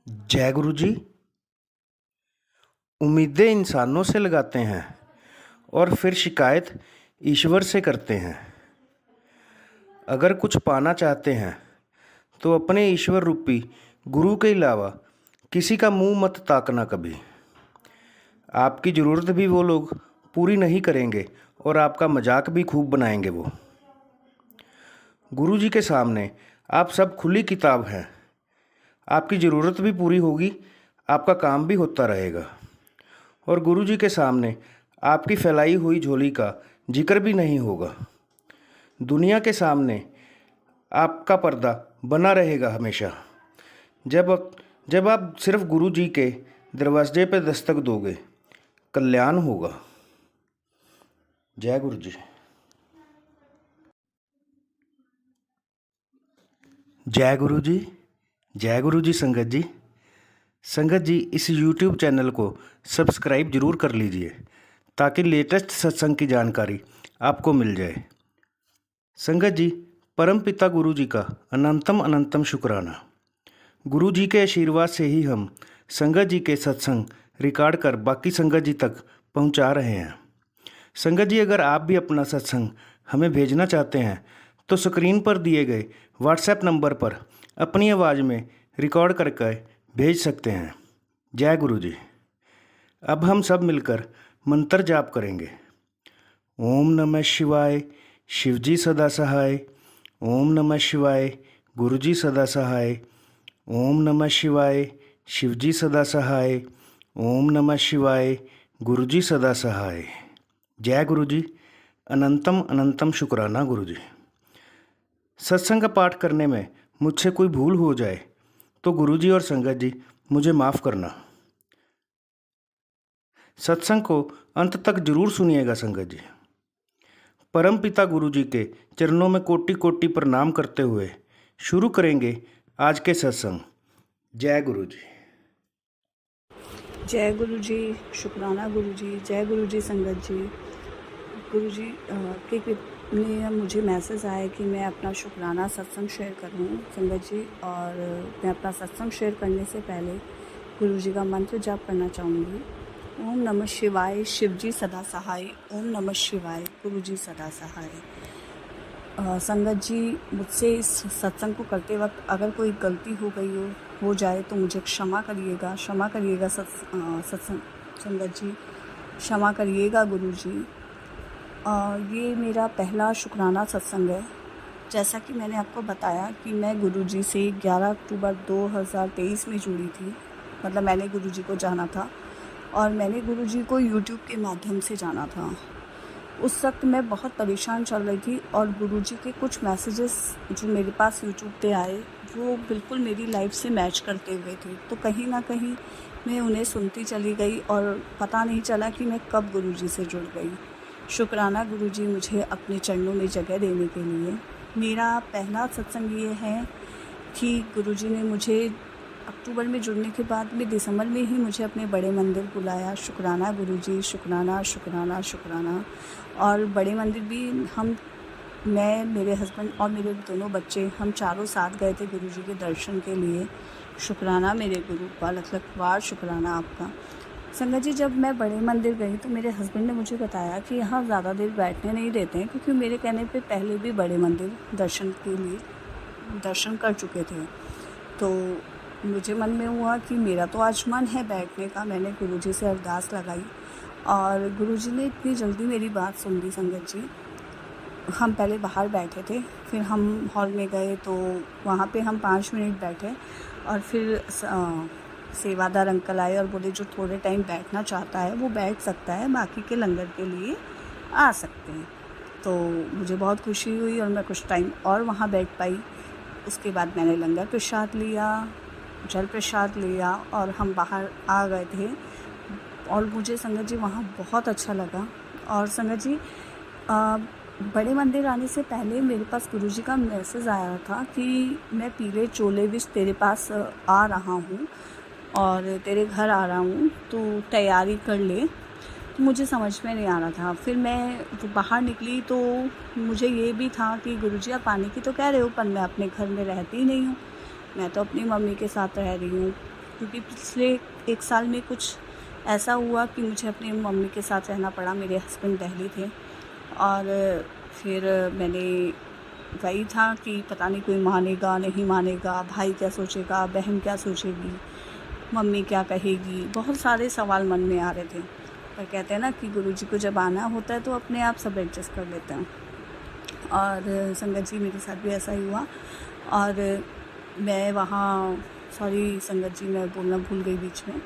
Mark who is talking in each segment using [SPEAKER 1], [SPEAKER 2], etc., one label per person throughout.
[SPEAKER 1] जय गुरु जी। उम्मीदें इंसानों से लगाते हैं और फिर शिकायत ईश्वर से करते हैं। अगर कुछ पाना चाहते हैं तो अपने ईश्वर रूपी गुरु के अलावा किसी का मुंह मत ताकना कभी। आपकी ज़रूरत भी वो लोग पूरी नहीं करेंगे और आपका मजाक भी खूब बनाएंगे वो। गुरु जी के सामने आप सब खुली किताब हैं। आपकी ज़रूरत भी पूरी होगी, आपका काम भी होता रहेगा और गुरु जी के सामने आपकी फैलाई हुई झोली का जिक्र भी नहीं होगा। दुनिया के सामने आपका पर्दा बना रहेगा हमेशा। जब आप सिर्फ गुरु जी के दरवाजे पे दस्तक दोगे, कल्याण होगा। जय गुरु जी। जय गुरु जी। जय गुरु जी। संगत जी इस YouTube चैनल को सब्सक्राइब जरूर कर लीजिए ताकि लेटेस्ट सत्संग की जानकारी आपको मिल जाए। संगत जी, परम पिता गुरु जी का अनंतम अनंतम शुक्राना। गुरु जी के आशीर्वाद से ही हम संगत जी के सत्संग रिकॉर्ड कर बाकी संगत जी तक पहुंचा रहे हैं। संगत जी, अगर आप भी अपना सत्संग हमें भेजना चाहते हैं तो स्क्रीन पर दिए गए व्हाट्सएप नंबर पर अपनी आवाज़ में रिकॉर्ड करके भेज सकते हैं। जय गुरु जी। अब हम सब मिलकर मंत्र जाप करेंगे। ओम नमः शिवाय, शिव जी सदा सहाय। ओम नमः शिवाय, गुरु जी सदा सहाय। ओम नमः शिवाय, शिव जी सदा सहाय। ओम नमः शिवाय, गुरु जी सदा सहाय। जय गुरु जी। अनंतम अनंतम शुक्राना गुरु जी। सत्संग का पाठ करने में मुझसे कोई भूल हो जाए तो गुरु जी और संगत जी मुझे माफ़ करना। सत्संग को अंत तक जरूर सुनिएगा संगत जी। परम पिता गुरु जी के चरणों में कोटि कोटि प्रणाम करते हुए शुरू करेंगे आज के सत्संग। जय गुरु जी।
[SPEAKER 2] जय गुरु जी। शुक्राना गुरु जी। जय गुरु जी। संगत जी, गुरु जी ने मुझे मैसेज आया कि मैं अपना शुक्राना सत्संग शेयर करूं संगत जी। और मैं अपना सत्संग शेयर करने से पहले गुरु जी का मंत्र जाप करना चाहूँगी। ओम नमः शिवाय, शिव जी सदा सहाय। ओम नमः शिवाय, गुरु जी सदा सहाय। संगत जी, मुझसे इस सत्संग को करते वक्त अगर कोई गलती हो जाए तो मुझे क्षमा करिएगा सत्संग संगत जी, क्षमा करिएगा गुरु जी। ये मेरा पहला शुक्राना सत्संग है। जैसा कि मैंने आपको बताया कि मैं गुरु जी से 11 अक्टूबर 2023 में जुड़ी थी। मतलब मैंने गुरु जी को जाना था और मैंने गुरु जी को यूट्यूब के माध्यम से जाना था। उस वक्त मैं बहुत परेशान चल रही थी और गुरु जी के कुछ मैसेजेस जो मेरे पास यूट्यूब पे आए वो बिल्कुल मेरी लाइफ से मैच करते हुए थे। तो कहीं ना कहीं मैं उन्हें सुनती चली गई और पता नहीं चला कि मैं कब गुरु जी से जुड़ गई। शुक्राना गुरु जी मुझे अपने चरणों में जगह देने के लिए। मेरा पहला सत्संग ये है कि गुरु जी ने मुझे अक्टूबर में जुड़ने के बाद में दिसंबर में ही मुझे अपने बड़े मंदिर बुलाया। शुक्राना गुरु जी, शुक्राना शुक्राना शुक्राना। और बड़े मंदिर भी मैं, मेरे हस्बैंड और मेरे दोनों बच्चे, हम चारों साथ गए थे गुरु जी के दर्शन के लिए। शुक्राना मेरे गुरु का, लख बार शुक्राना आपका। संगत जी, जब मैं बड़े मंदिर गई तो मेरे हस्बैंड ने मुझे बताया कि यहाँ ज़्यादा देर बैठने नहीं देते हैं, क्योंकि मेरे कहने पे पहले भी बड़े मंदिर दर्शन के लिए दर्शन कर चुके थे। तो मुझे मन में हुआ कि मेरा तो आज मन है बैठने का। मैंने गुरु जी से अरदास लगाई और गुरु जी ने इतनी जल्दी मेरी बात सुन ली संगत जी। हम पहले बाहर बैठे थे, फिर हम हॉल में गए तो वहाँ पे हम 5 मिनट बैठे और फिर सेवादार अंकल आए और बोले जो थोड़े टाइम बैठना चाहता है वो बैठ सकता है, बाकी के लंगर के लिए आ सकते हैं। तो मुझे बहुत खुशी हुई और मैं कुछ टाइम और वहाँ बैठ पाई। उसके बाद मैंने लंगर प्रसाद लिया, जल प्रसाद लिया और हम बाहर आ गए थे। और मुझे संगत जी वहाँ बहुत अच्छा लगा। और संगत जी, बड़े मंदिर आने से पहले मेरे पास गुरु जी का मैसेज आया था कि मैं पीले चोले विच तेरे पास आ रहा हूँ और तेरे घर आ रहा हूँ, तो तैयारी कर ले। तो मुझे समझ में नहीं आ रहा था। फिर मैं बाहर निकली तो मुझे ये भी था कि गुरु जी आप आने की तो कह रहे हो, पर मैं अपने घर में रहती ही नहीं हूँ, मैं तो अपनी मम्मी के साथ रह रही हूँ। क्योंकि पिछले 1 साल में कुछ ऐसा हुआ कि मुझे अपनी मम्मी के साथ रहना पड़ा। मेरे हस्बैंड दिल्ली थे और फिर मैंने वही था कि पता नहीं कोई मानेगा नहीं मानेगा, भाई क्या सोचेगा, बहन क्या सोचेगी, मम्मी क्या कहेगी, बहुत सारे सवाल मन में आ रहे थे। पर कहते हैं ना कि गुरुजी को जब आना होता है तो अपने आप सब एडजस्ट कर लेते हैं। और संगत जी मेरे साथ भी ऐसा ही हुआ। और मैं वहाँ सॉरी संगत जी, मैं बोलना भूल गई बीच में।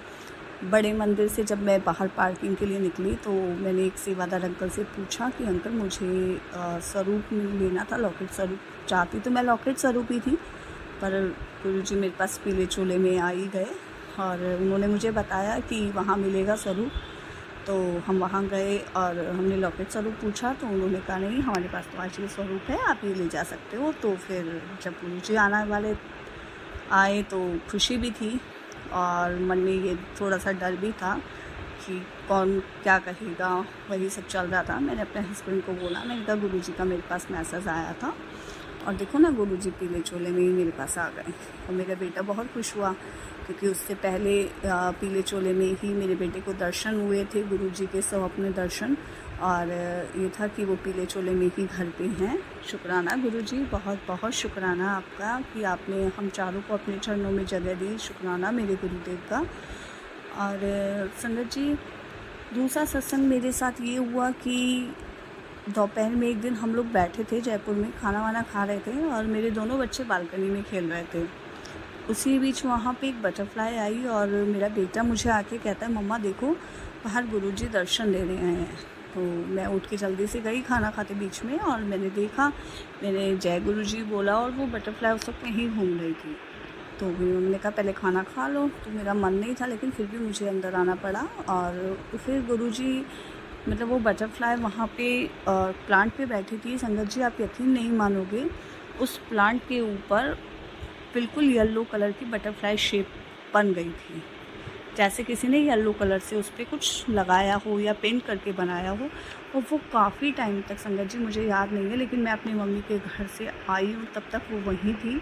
[SPEAKER 2] बड़े मंदिर से जब मैं बाहर पार्किंग के लिए निकली तो मैंने एक सेवादार अंकल से पूछा कि अंकल मुझे स्वरूप लेना था, लॉकेट स्वरूप चाहती तो मैं लॉकेट स्वरूप ही थी, पर गुरुजी मेरे पास पीले चोले में आ ही गए और उन्होंने मुझे बताया कि वहाँ मिलेगा स्वरूप। तो हम वहाँ गए और हमने लॉकेट स्वरूप पूछा तो उन्होंने कहा नहीं हमारे पास तो आज ये स्वरूप है, आप ये ले जा सकते हो। तो फिर जब गुरुजी आने वाले आए तो खुशी भी थी और मन में ये थोड़ा सा डर भी था कि कौन क्या कहेगा, वही सब चल रहा था। मैंने अपने हस्बैंड को बोला, मैंने कहा गुरुजी का मेरे पास मैसेज आया था और देखो ना गुरुजी पीले चोले में ही मेरे पास आ गए। और मेरा बेटा बहुत खुश हुआ क्योंकि उससे पहले पीले चोले में ही मेरे बेटे को दर्शन हुए थे, गुरुजी के सब अपने दर्शन, और ये था कि वो पीले चोले में ही घर पे हैं। शुक्राना गुरुजी, बहुत बहुत शुक्राना आपका कि आपने हम चारों को अपने चरणों में जगह दी। शुक्राना मेरे गुरुदेव का। और संगत जी दूसरा सत्संग मेरे साथ ये हुआ कि दोपहर में एक दिन हम लोग बैठे थे जयपुर में, खाना वाना खा रहे थे और मेरे दोनों बच्चे बालकनी में खेल रहे थे। उसी बीच वहाँ पे एक बटरफ्लाई आई और मेरा बेटा मुझे आके कहता है मम्मा देखो बाहर गुरुजी दर्शन दे रहे हैं। तो मैं उठ के जल्दी से गई खाना खाते बीच में और मैंने देखा, मैंने जय गुरुजी बोला और वो बटरफ्लाई उस वक्त कहीं घूम रही थी। तो उन्होंने कहा पहले खाना खा लो, तो मेरा मन नहीं था लेकिन फिर भी मुझे अंदर आना पड़ा। और फिर गुरुजी मतलब वो बटरफ्लाई वहाँ पे प्लांट पे बैठी थी। संगत जी आप यकीन नहीं मानोगे, उस प्लांट के ऊपर बिल्कुल येलो कलर की बटरफ्लाई शेप बन गई थी, जैसे किसी ने येलो कलर से उस पर कुछ लगाया हो या पेंट करके बनाया हो। और वो काफ़ी टाइम तक संगत जी मुझे याद नहीं है, लेकिन मैं अपनी मम्मी के घर से आई हूँ तब तक वो वहीं थी।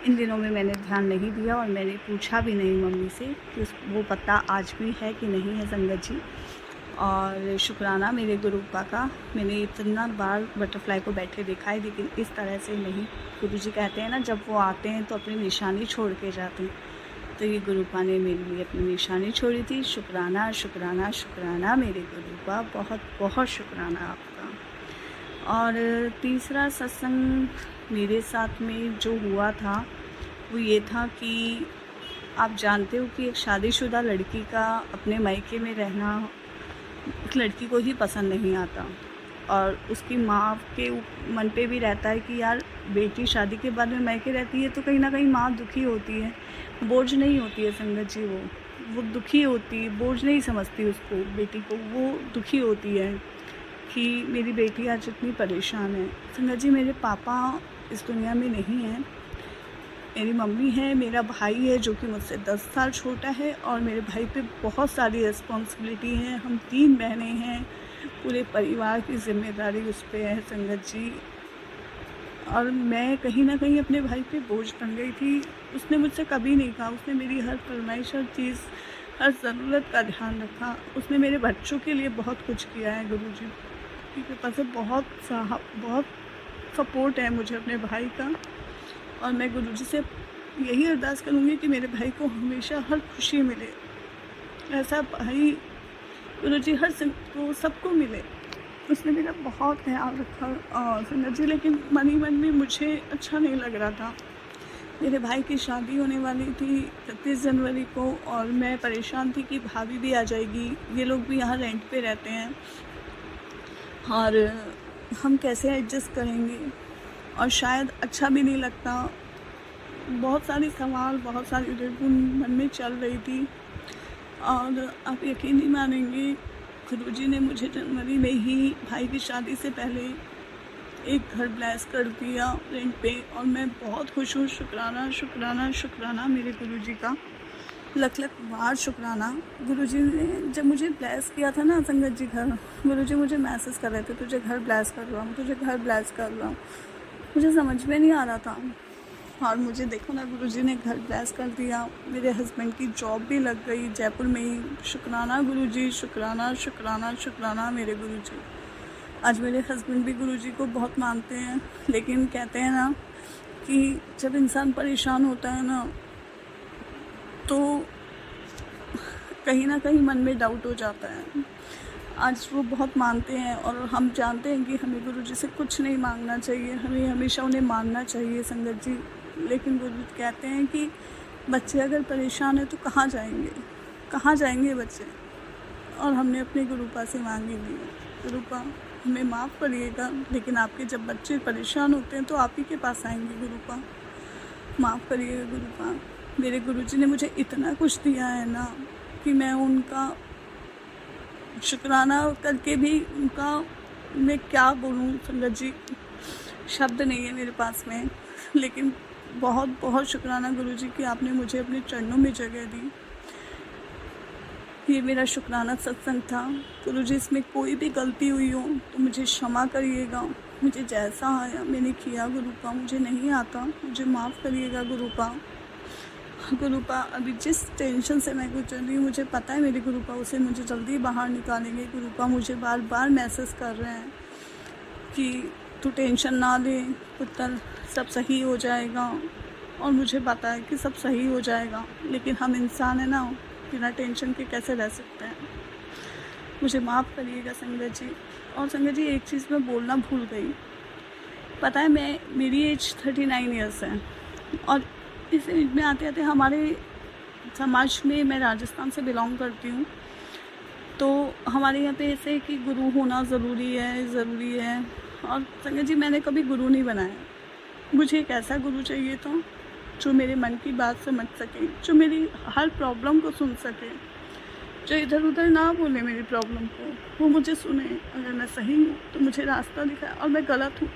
[SPEAKER 2] इन दिनों में मैंने ध्यान नहीं दिया और मैंने पूछा भी नहीं मम्मी से कि वो पता आज भी है कि नहीं है संगत जी। और शुक्राना मेरे गुरु का, मैंने इतना बार बटरफ्लाई को बैठे देखा है लेकिन इस तरह से नहीं। गुरुजी कहते हैं ना जब वो आते हैं तो अपनी निशानी छोड़ के जाते हैं, तो ये गुरुपा ने मेरे लिए अपनी निशानी छोड़ी थी। शुक्राना शुक्राना शुक्राना मेरे गुरु का, बहुत बहुत शुक्राना आपका। और तीसरा सत्संग मेरे साथ में जो हुआ था वो ये था कि आप जानते हो कि एक शादीशुदा लड़की का अपने मायके में रहना उस लड़की को ही पसंद नहीं आता और उसकी माँ के मन पे भी रहता है कि यार बेटी शादी के बाद में मायके रहती है तो कहीं ना कहीं माँ दुखी होती है, बोझ नहीं होती है संगत जी। वो दुखी होती, बोझ नहीं समझती उसको, बेटी को वो दुखी होती है कि मेरी बेटी आज इतनी परेशान है। संगत जी मेरे पापा इस दुनिया में नहीं हैं, मेरी मम्मी है, मेरा भाई है जो कि मुझसे 10 साल छोटा है और मेरे भाई पे बहुत सारी रिस्पॉन्सिबिलिटी है। हम 3 बहनें हैं, पूरे परिवार की जिम्मेदारी उस पर है संगत जी। और मैं कहीं ना कहीं अपने भाई पे बोझ बन गई थी। उसने मुझसे कभी नहीं कहा, उसने मेरी हर फरमाइश, हर चीज़, हर ज़रूरत का ध्यान रखा। उसने मेरे बच्चों के लिए बहुत कुछ किया है गुरुजी की कृपा से। बहुत सपोर्ट है मुझे अपने भाई का और मैं गुरुजी से यही अरदास करूँगी कि मेरे भाई को हमेशा हर खुशी मिले, ऐसा भाई गुरुजी हर को सबको मिले। उसने मेरा बहुत ख्याल रखा संगत जी, लेकिन मन ही मन में मुझे अच्छा नहीं लग रहा था। मेरे भाई की शादी होने वाली थी 31 जनवरी को और मैं परेशान थी कि भाभी भी आ जाएगी, ये लोग भी यहाँ रेंट पे रहते हैं और हम कैसे एडजस्ट करेंगे और शायद अच्छा भी नहीं लगता। बहुत सारे सवाल, बहुत सारी दुर्गुन मन में चल रही थी और आप यकीन नहीं मानेंगे, गुरुजी ने मुझे जनवरी में ही भाई की शादी से पहले एक घर ब्लेस कर दिया रेंट पे और मैं बहुत खुश हूँ। शुक्राना शुक्राना शुक्राना मेरे गुरुजी का, लख लख बार शुक्राना। गुरुजी ने जब मुझे ब्लेस किया था ना संगत जी घर, गुरुजी मुझे मैसेज कर रहे थे तुझे घर ब्लेस कर रहा हूँ, तुझे घर ब्लेस कर रहा हूँ। मुझे समझ में नहीं आ रहा था और मुझे देखो ना, गुरुजी ने घर ब्लेस कर दिया, मेरे हस्बैंड की जॉब भी लग गई जयपुर में ही। शुक्राना गुरुजी, शुक्राना शुक्राना शुक्राना मेरे गुरुजी। आज मेरे हस्बैंड भी गुरुजी को बहुत मानते हैं, लेकिन कहते हैं ना कि जब इंसान परेशान होता है ना, तो कहीं ना कहीं मन में डाउट हो जाता है। आज वो बहुत मानते हैं और हम जानते हैं कि हमें गुरुजी से कुछ नहीं मांगना चाहिए, हमें हमेशा उन्हें मानना चाहिए संगत जी। लेकिन गुरु कहते हैं कि बच्चे अगर परेशान हैं तो कहाँ जाएंगे बच्चे। और हमने अपने गुरुपा से मांगी नहीं, गुरुपा हमें माफ़ करिएगा, लेकिन आपके जब बच्चे परेशान होते हैं तो आप ही के पास आएंगे गुरुपा। माफ़ करिएगा गुरुपा। मेरे गुरुजी ने मुझे इतना कुछ दिया है ना कि मैं उनका शुक्राना करके भी उनका मैं क्या बोलूँ संगत जी, शब्द नहीं है मेरे पास में। लेकिन बहुत बहुत शुक्राना गुरुजी कि आपने मुझे अपने चरणों में जगह दी। ये मेरा शुक्राना सत्संग था गुरुजी। इसमें कोई भी गलती हुई हो तो मुझे क्षमा करिएगा। मुझे जैसा आया मैंने किया गुरुपा, मुझे नहीं आता, मुझे माफ़ करिएगा गुरुपा। गुरुपा अभी जिस टेंशन से मैं गुजर रही हूँ, मुझे पता है मेरे गुरुपा उसे मुझे जल्दी बाहर निकालेंगे। गुरुपा मुझे बार बार मैसेज कर रहे हैं कि तू टेंशन ना ले पुत्र, सब सही हो जाएगा। और मुझे पता है कि सब सही हो जाएगा, लेकिन हम इंसान है ना, बिना टेंशन के कैसे रह सकते हैं। मुझे माफ़ करिएगा संगत जी। और संगत जी एक चीज़ मैं बोलना भूल गई। पता है मेरी एज 39 ईयर्स है, और इस एज में आते आते हमारे समाज में, मैं राजस्थान से बिलोंग करती हूँ, तो हमारे यहाँ पे ऐसे कि गुरु होना ज़रूरी है। और संगत जी मैंने कभी गुरु नहीं बनाया। मुझे एक ऐसा गुरु चाहिए था जो मेरे मन की बात समझ सके, जो मेरी हर प्रॉब्लम को सुन सके, जो इधर उधर ना बोले मेरी प्रॉब्लम को, वो मुझे सुने। अगर मैं सही हूँ तो मुझे रास्ता दिखाए, और मैं गलत हूँ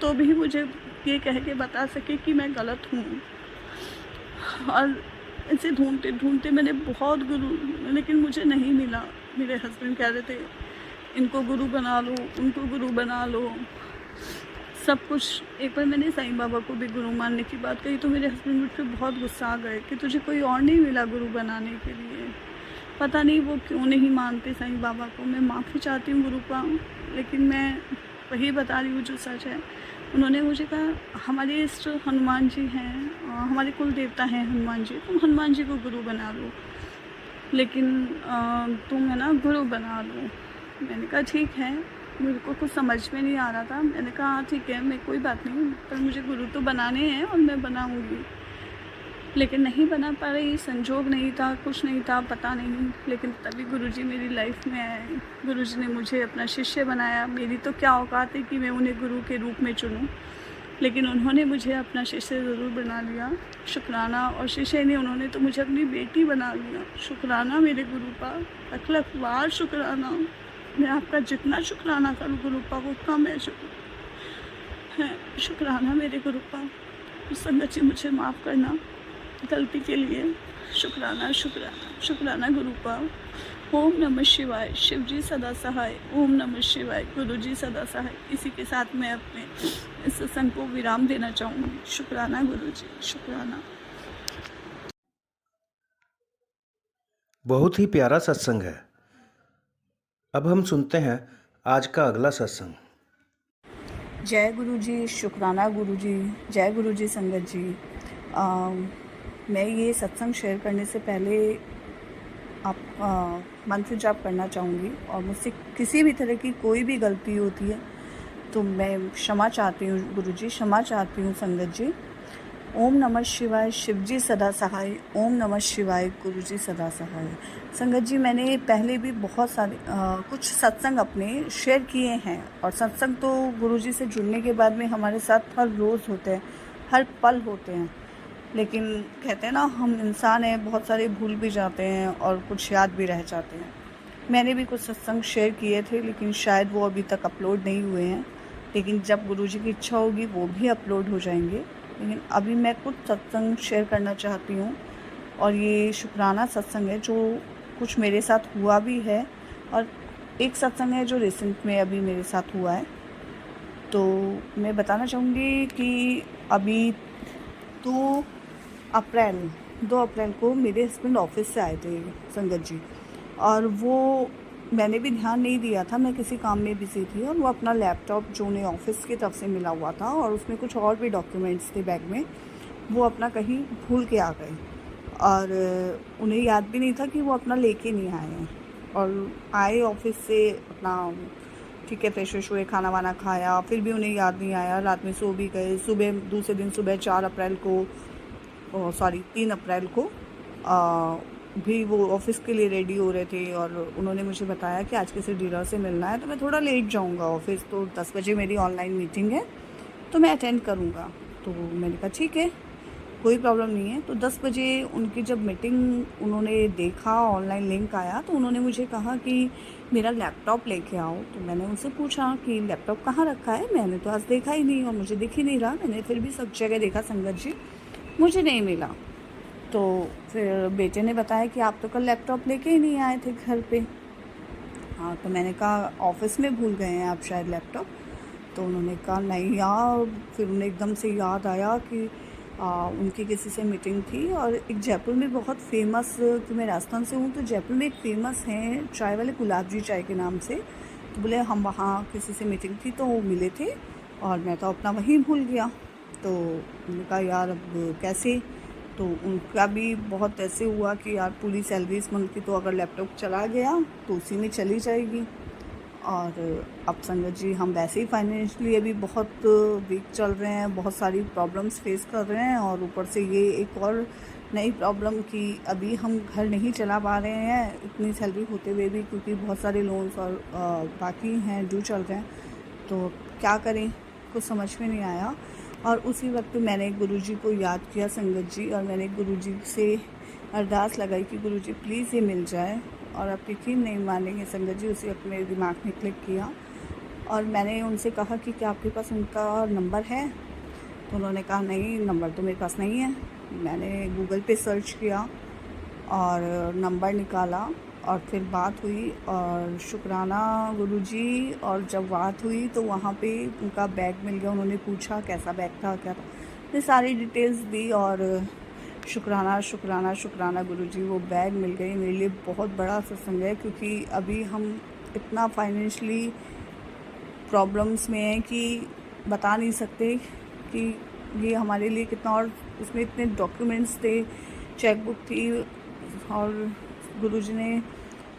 [SPEAKER 2] तो भी मुझे ये कह के बता सके कि मैं गलत हूँ। और ऐसे ढूंढते ढूंढते मैंने बहुत गुरु, लेकिन मुझे नहीं मिला। मेरे हस्बैंड कह रहे थे इनको गुरु बना लो, उनको गुरु बना लो, सब कुछ। एक बार मैंने साईं बाबा को भी गुरु मानने की बात कही तो मेरे हस्बैंड मुझ पर बहुत गुस्सा आ गए कि तुझे कोई और नहीं मिला गुरु बनाने के लिए। पता नहीं वो क्यों नहीं मानते साईं बाबा को। मैं माफ़ी चाहती हूँ गुरु का, लेकिन मैं वही बता रही हूँ जो सच है। उन्होंने मुझे कहा हमारे इष्ट हनुमान जी हैं, हमारे कुल देवता हैं हनुमान जी, तुम हनुमान जी को गुरु बना लो, लेकिन तुम है ना गुरु बना लो। मैंने कहा ठीक है, मेरे को कुछ समझ में नहीं आ रहा था। मैंने कहा हाँ ठीक है, मैं कोई बात नहीं, पर मुझे गुरु तो बनाने हैं और मैं बनाऊंगी। लेकिन नहीं बना पा रही, संजोग नहीं था, कुछ नहीं था, पता नहीं। लेकिन तभी गुरुजी मेरी लाइफ में आए। गुरुजी ने मुझे अपना शिष्य बनाया। मेरी तो क्या औकात है कि मैं उन्हें गुरु के रूप में चुनूं, लेकिन उन्होंने मुझे अपना शिष्य ज़रूर बना लिया। शुक्राना। और शिष्य ने, उन्होंने तो मुझे अपनी बेटी बना लिया। शुक्राना मेरे गुरुपा, लख लख बार शुक्राना। मैं आपका जितना शुक्राना करूँ गुरुपा उतना मैं शुक्राना मेरे गुरुपा। संगत जी मुझे माफ़ करना गलती के लिए। शुक्राना शुक्राना शुक्राना गुरुपा। ओम नमः शिवाय, शिव जी सदा सहाय। ओम नमः शिवाय, गुरु जी सदा सहाय। इसी के साथ मैं अपने इस सत्संग को विराम देना चाहूँगी। शुक्राना गुरु जी, शुक्राना।
[SPEAKER 1] बहुत ही प्यारा सत्संग है। अब हम सुनते हैं आज का अगला सत्संग।
[SPEAKER 2] जय गुरु जी, शुक्राना गुरु जी, जय गुरु जी संगत जी। मैं ये सत्संग शेयर करने से पहले आप मंत्र जाप करना चाहूँगी, और मुझसे किसी भी तरह की कोई भी गलती होती है तो मैं क्षमा चाहती हूँ गुरु जी, क्षमा चाहती हूँ संगत जी। ओम नमः शिवाय, शिव जी सदा सहाय। ओम नमः शिवाय, गुरु जी सदा सहाय। संगत जी मैंने पहले भी बहुत सारे कुछ सत्संग अपने शेयर किए हैं, और सत्संग तो गुरु जी से जुड़ने के बाद में हमारे साथ हर रोज़ होते हैं, हर पल होते हैं। लेकिन कहते हैं ना, हम इंसान हैं, बहुत सारे भूल भी जाते हैं और कुछ याद भी रह जाते हैं। मैंने भी कुछ सत्संग शेयर किए थे, लेकिन शायद वो अभी तक अपलोड नहीं हुए हैं। लेकिन जब गुरुजी की इच्छा होगी वो भी अपलोड हो जाएंगे। लेकिन अभी मैं कुछ सत्संग शेयर करना चाहती हूँ, और ये शुक्राना सत्संग है जो कुछ मेरे साथ हुआ भी है, और एक सत्संग है जो रिसेंट में अभी मेरे साथ हुआ है। तो मैं बताना चाहूँगी कि अभी 2 अप्रैल 2 अप्रैल को मेरे हस्बैंड ऑफिस से आए थे संगत जी, और वो मैंने भी ध्यान नहीं दिया था, मैं किसी काम में बिज़ी थी, और वो अपना लैपटॉप जो उन्हें ऑफिस की तरफ से मिला हुआ था और उसमें कुछ और भी डॉक्यूमेंट्स थे बैग में, वो अपना कहीं भूल के आ गए, और उन्हें याद भी नहीं था कि वो अपना लेके नहीं आए हैं। और आए ऑफिस से अपना, ठीक है, फ्रेश व्रेश हुए, खाना वाना खाया, फिर भी उन्हें याद नहीं आया, रात में सो भी गए। सुबह दूसरे दिन सुबह 4 अप्रैल को, 3 अप्रैल को भी वो ऑफिस के लिए रेडी हो रहे थे, और उन्होंने मुझे बताया कि आज किसी डीलर से मिलना है तो मैं थोड़ा लेट जाऊंगा ऑफिस, तो 10 बजे मेरी ऑनलाइन मीटिंग है तो मैं अटेंड करूंगा। तो मैंने कहा ठीक है, कोई प्रॉब्लम नहीं है। तो 10 बजे उनकी जब मीटिंग उन्होंने देखा, ऑनलाइन लिंक आया, तो उन्होंने मुझे कहा कि मेरा लैपटॉप लेके आओ। तो मैंने उनसे पूछा कि लैपटॉप कहाँ रखा है, मैंने तो आज देखा ही नहीं और मुझे दिख ही नहीं रहा। मैंने फिर भी सब जगह देखा संगत जी, मुझे नहीं मिला। तो फिर बेटे ने बताया कि आप तो कल लैपटॉप लेके ही नहीं आए थे घर पे। हाँ, तो मैंने कहा ऑफिस में भूल गए हैं आप शायद लैपटॉप। तो उन्होंने कहा नहीं यार, फिर उन्हें एकदम से याद आया कि उनकी किसी से मीटिंग थी, और एक जयपुर में बहुत फेमस, कि मैं राजस्थान से हूँ तो जयपुर में एक फ़ेमस हैं चाय वाले, गुलाब जी चाय के नाम से। तो बोले हम वहाँ किसी से मीटिंग थी तो वो मिले थे और मैं तो अपना वहीं भूल गया। तो उन्होंने कहा यार अब कैसे, तो उनका भी बहुत ऐसे हुआ कि यार पूरी सैलरी इस मंथ की तो अगर लैपटॉप चला गया तो उसी में चली जाएगी। और अब संगत जी हम वैसे ही फाइनेंशियली अभी बहुत वीक चल रहे हैं, बहुत सारी प्रॉब्लम्स फेस कर रहे हैं, और ऊपर से ये एक और नई प्रॉब्लम कि अभी हम घर नहीं चला पा रहे हैं इतनी सैलरी होते हुए भी, क्योंकि बहुत सारे लोन्स और बाकी हैं जो चल रहे हैं। तो क्या करें, कुछ समझ में नहीं आया। और उसी वक्त मैंने गुरुजी को याद किया संगत जी, और मैंने गुरुजी से अरदास लगाई कि गुरुजी प्लीज़ ये मिल जाए। और आप यकीन नहीं मानेंगे संगत जी, उसी वक्त मेरे दिमाग में क्लिक किया और मैंने उनसे कहा कि क्या आपके पास उनका नंबर है। तो उन्होंने कहा नहीं, नंबर तो मेरे पास नहीं है। मैंने गूगल पे सर्च किया और नंबर निकाला और फिर बात हुई, और शुक्राना गुरुजी। और जब बात हुई तो वहाँ पे उनका बैग मिल गया। उन्होंने पूछा कैसा बैग था, क्या था, मैंने सारी डिटेल्स दी, और शुक्राना शुक्राना शुक्राना गुरुजी, वो बैग मिल गई। मेरे लिए बहुत बड़ा सत्संग है, क्योंकि अभी हम इतना फाइनेंशियली प्रॉब्लम्स में हैं कि बता नहीं सकते कि ये हमारे लिए कितना, और उसमें इतने डॉक्यूमेंट्स थे, चेकबुक थी, और गुरुजी ने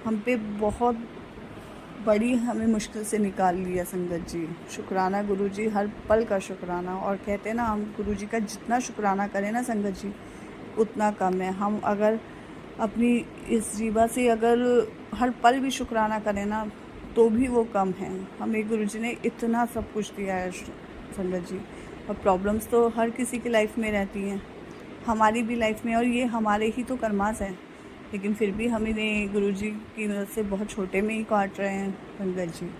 [SPEAKER 2] हम पे बहुत बड़ी हमें मुश्किल से निकाल लिया संगत जी। शुक्राना गुरुजी, हर पल का शुक्राना। और कहते हैं ना, हम गुरुजी का जितना शुक्राना करें ना संगत जी उतना कम है। हम अगर अपनी इस जीवा से अगर हर पल भी शुक्राना करें ना तो भी वो कम है। हमें गुरुजी ने इतना सब कुछ दिया है संगत जी। और प्रॉब्लम्स तो हर किसी की लाइफ में रहती हैं, हमारी भी लाइफ में, और ये हमारे ही तो कर्मास हैं, लेकिन फिर भी हमें गुरुजी की मदद से बहुत छोटे में ही काट रहे हैं संगत जी।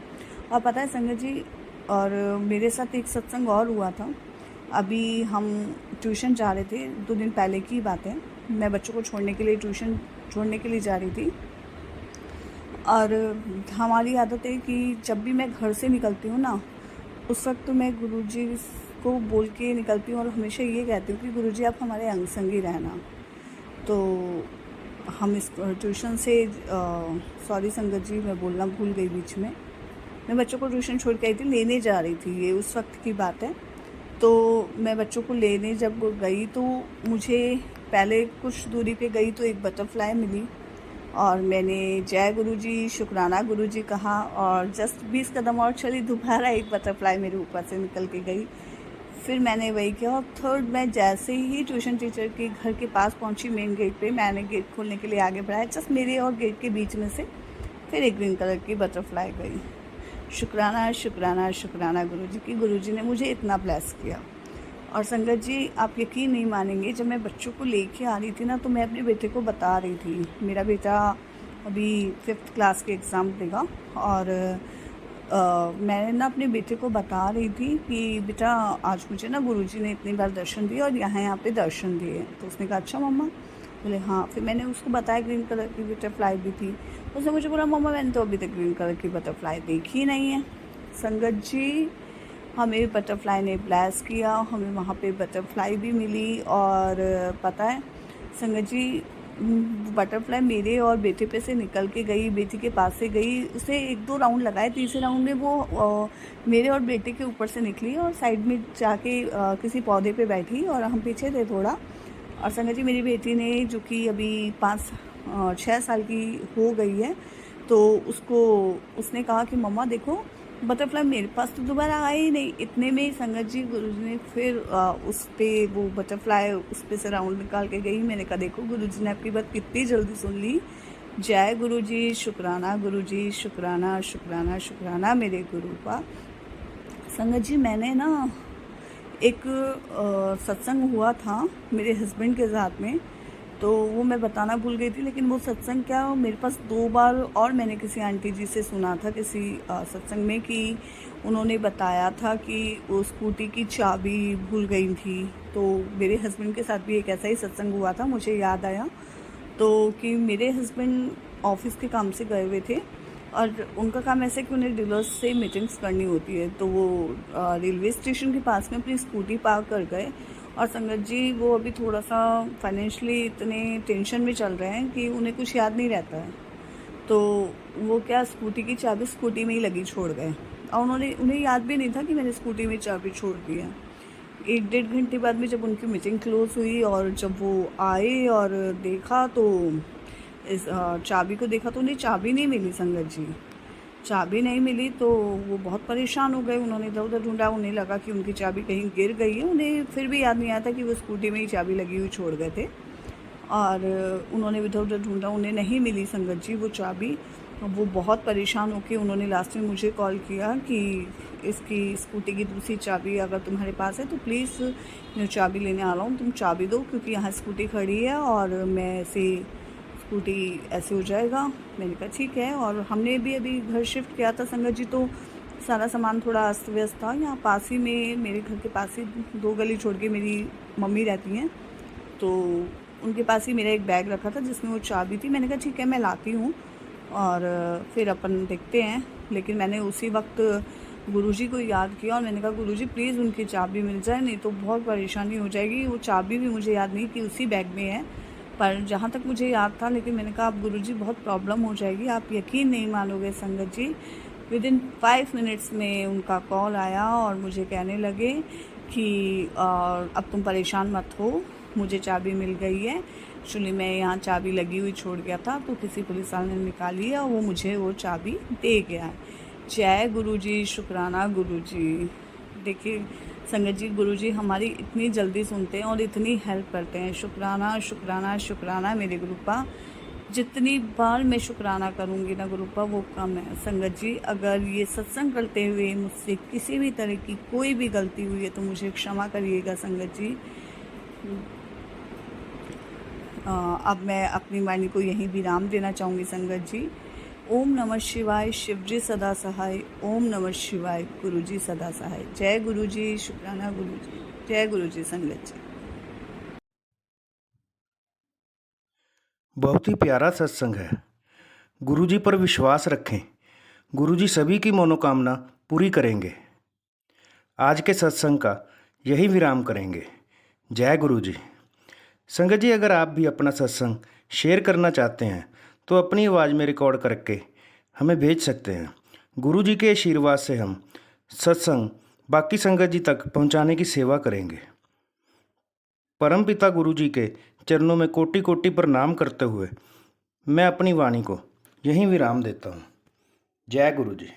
[SPEAKER 2] और पता है संगत जी, और मेरे साथ एक सत्संग और हुआ था। अभी हम ट्यूशन जा रहे थे, 2 दिन पहले की बात है। मैं बच्चों को छोड़ने के लिए, ट्यूशन छोड़ने के लिए जा रही थी, और हमारी आदत है कि जब भी मैं घर से निकलती हूँ ना, उस वक्त तो मैं गुरुजी को बोल के निकलती हूँ और हमेशा ये कहती हूँ कि गुरुजी आप हमारे अंग संगी रहना। तो हम इस ट्यूशन से सॉरी संगत जी, मैं बोलना भूल गई बीच में। मैं बच्चों को ट्यूशन छोड़ के आई थी, लेने जा रही थी, ये उस वक्त की बात है। तो मैं बच्चों को लेने जब गई तो मुझे पहले कुछ दूरी पे गई तो एक बटरफ्लाई मिली, और मैंने जय गुरुजी, शुक्राना गुरुजी कहा, और जस्ट 20 कदम और चली, दोबारा एक बटरफ्लाई मेरे ऊपर से निकल के गई। फिर मैंने वही किया, और थर्ड मैं जैसे ही ट्यूशन टीचर के घर के पास पहुंची, मेन गेट पे, मैंने गेट खोलने के लिए आगे बढ़ाया, जस्ट मेरे और गेट के बीच में से फिर एक ग्रीन कलर की बटरफ्लाई गई। शुक्राना शुक्राना शुक्राना गुरुजी की, गुरुजी ने मुझे इतना ब्लेस किया। और संगत जी आप यकीन नहीं मानेंगे, जब मैं बच्चों को लेके आ रही थी ना, तो मैं अपने बेटे को बता रही थी, मेरा बेटा अभी 5th क्लास के एग्ज़ाम देगा, और मैंने ना अपने बेटे को बता रही थी कि बेटा आज मुझे ना गुरुजी ने इतनी बार दर्शन दिए और यहाँ पे दर्शन दिए। तो उसने कहा अच्छा मम्मा, बोले हाँ। फिर मैंने उसको बताया ग्रीन कलर की बटरफ्लाई भी थी। उसने मुझे बोला मम्मा मैंने तो अभी तक ग्रीन कलर की बटरफ्लाई देखी नहीं है। संगत जी हमें बटरफ्लाई ने ब्लेस किया, हमें वहाँ पे बटरफ्लाई भी मिली। और पता है संगत जी, बटरफ्लाई मेरे और बेटे पे से निकल के गई, बेटी के पास से गई, उसे 1-2 राउंड लगाए, तीसरे राउंड में वो मेरे और बेटे के ऊपर से निकली और साइड में जाके किसी पौधे पे बैठी और हम पीछे थे थोड़ा। और संगत जी मेरी बेटी ने, जो कि अभी 6 साल की हो गई है, तो उसने कहा कि मम्मा देखो बटरफ्लाई मेरे पास तो दोबारा आया ही नहीं। इतने में संगत जी गुरुजी ने फिर उस पे वो बटरफ्लाई उस पे से राउंड निकाल के गई। मैंने कहा देखो गुरुजी ने आपकी बात कितनी जल्दी सुन ली। जय गुरुजी, शुक्राना गुरुजी, शुक्राना शुक्राना शुक्राना मेरे गुरु का। संगत जी मैंने ना एक सत्संग हुआ था मेरे हस्बैंड के साथ में, तो वो मैं बताना भूल गई थी। लेकिन वो सत्संग क्या, मेरे पास 2 बार और मैंने किसी आंटी जी से सुना था किसी सत्संग में कि उन्होंने बताया था कि वो स्कूटी की चाबी भूल गई थी। तो मेरे हस्बैंड के साथ भी एक ऐसा ही सत्संग हुआ था, मुझे याद आया। तो कि मेरे हस्बैंड ऑफिस के काम से गए हुए थे और उनका काम ऐसा है कि उन्हें डीलर्स से मीटिंग्स करनी होती है। तो वो रेलवे स्टेशन के पास में अपनी स्कूटी पार्क कर गए। और संगत जी वो अभी थोड़ा सा फाइनेंशियली इतने टेंशन में चल रहे हैं कि उन्हें कुछ याद नहीं रहता है। तो वो क्या, स्कूटी की चाबी स्कूटी में ही लगी छोड़ गए और उन्हें याद भी नहीं था कि मैंने स्कूटी में चाबी छोड़ दी है। 1-1.5 घंटे बाद में जब उनकी मीटिंग क्लोज हुई और जब वो आए और देखा तो इस चाबी को देखा तो उन्हें चाबी नहीं मिली। संगत जी चाबी नहीं मिली तो वो बहुत परेशान हो गए। उन्होंने इधर उधर ढूंढा, उन्हें लगा कि उनकी चाबी कहीं गिर गई है। उन्हें फिर भी याद नहीं आया था कि वो स्कूटी में ही चाबी लगी हुई छोड़ गए थे। और उन्होंने इधर उधर ढूंढा, उन्हें नहीं मिली संगत जी वो चाबी। वो बहुत परेशान होकर उन्होंने लास्ट में मुझे कॉल किया कि इसकी स्कूटी की दूसरी चाबी अगर तुम्हारे पास है तो प्लीज़ मैं चाबी लेने आ रहा हूँ, तुम चाबी दो, क्योंकि यहाँ स्कूटी खड़ी है और मैं ऐसे स्कूटी ऐसे हो जाएगा। मैंने कहा ठीक है। और हमने भी अभी घर शिफ्ट किया था संगत जी, तो सारा सामान थोड़ा अस्त व्यस्त था। यहाँ पास ही में, मेरे घर के पास ही 2 गली छोड़ के मेरी मम्मी रहती हैं, तो उनके पास ही मेरा एक बैग रखा था जिसमें वो चाबी थी। मैंने कहा ठीक है मैं लाती हूँ और फिर अपन देखते हैं। लेकिन मैंने उसी वक्त गुरुजी को याद किया और मैंने कहा गुरुजी प्लीज़ उनकी चाबी मिल जाए, नहीं तो बहुत परेशानी हो जाएगी। वो चाबी भी मुझे याद नहीं कि उसी बैग में है, पर जहाँ तक मुझे याद था। लेकिन मैंने कहा अब गुरुजी बहुत प्रॉब्लम हो जाएगी। आप यकीन नहीं मानोगे संगत जी, विदिन 5 मिनट्स में उनका कॉल आया और मुझे कहने लगे कि अब तुम परेशान मत हो, मुझे चाबी मिल गई है। एक्चुअली मैं यहाँ चाबी लगी हुई छोड़ गया था, तो किसी पुलिस वाले ने निकाली है और वो मुझे वो चाबी दे गया है। जय गुरुजी, शुक्राना गुरुजी। देखिए संगत जी गुरुजी हमारी इतनी जल्दी सुनते हैं और इतनी हेल्प करते हैं। शुक्राना शुक्राना शुक्राना मेरे गुरुपा। जितनी बार मैं शुक्राना करूँगी ना गुरुपा वो कम है। संगत जी अगर ये सत्संग करते हुए मुझसे किसी भी तरह की कोई भी गलती हुई है तो मुझे क्षमा करिएगा संगत जी। अब मैं अपनी वाणी को यहीं विराम देना चाहूँगी संगत जी। ओम नमः शिवाय, शिवजी सदा सहाय। ओम नमः शिवाय, गुरुजी सदा सहाय। जय गुरुजी, शुक्राना गुरुजी। जय गुरुजी संगत जी।
[SPEAKER 1] बहुत ही प्यारा सत्संग है। गुरुजी पर विश्वास रखें, गुरुजी सभी की मनोकामना पूरी करेंगे। आज के सत्संग का यही विराम करेंगे। जय गुरुजी। संगत जी अगर आप भी अपना सत्संग शेयर करना चाहते हैं तो अपनी आवाज़ में रिकॉर्ड करके हमें भेज सकते हैं। गुरुजी के आशीर्वाद से हम सत्संग बाकी संगत जी तक पहुंचाने की सेवा करेंगे। परमपिता गुरुजी के चरणों में कोटि कोटि प्रणाम करते हुए मैं अपनी वाणी को यहीं विराम देता हूँ। जय गुरुजी।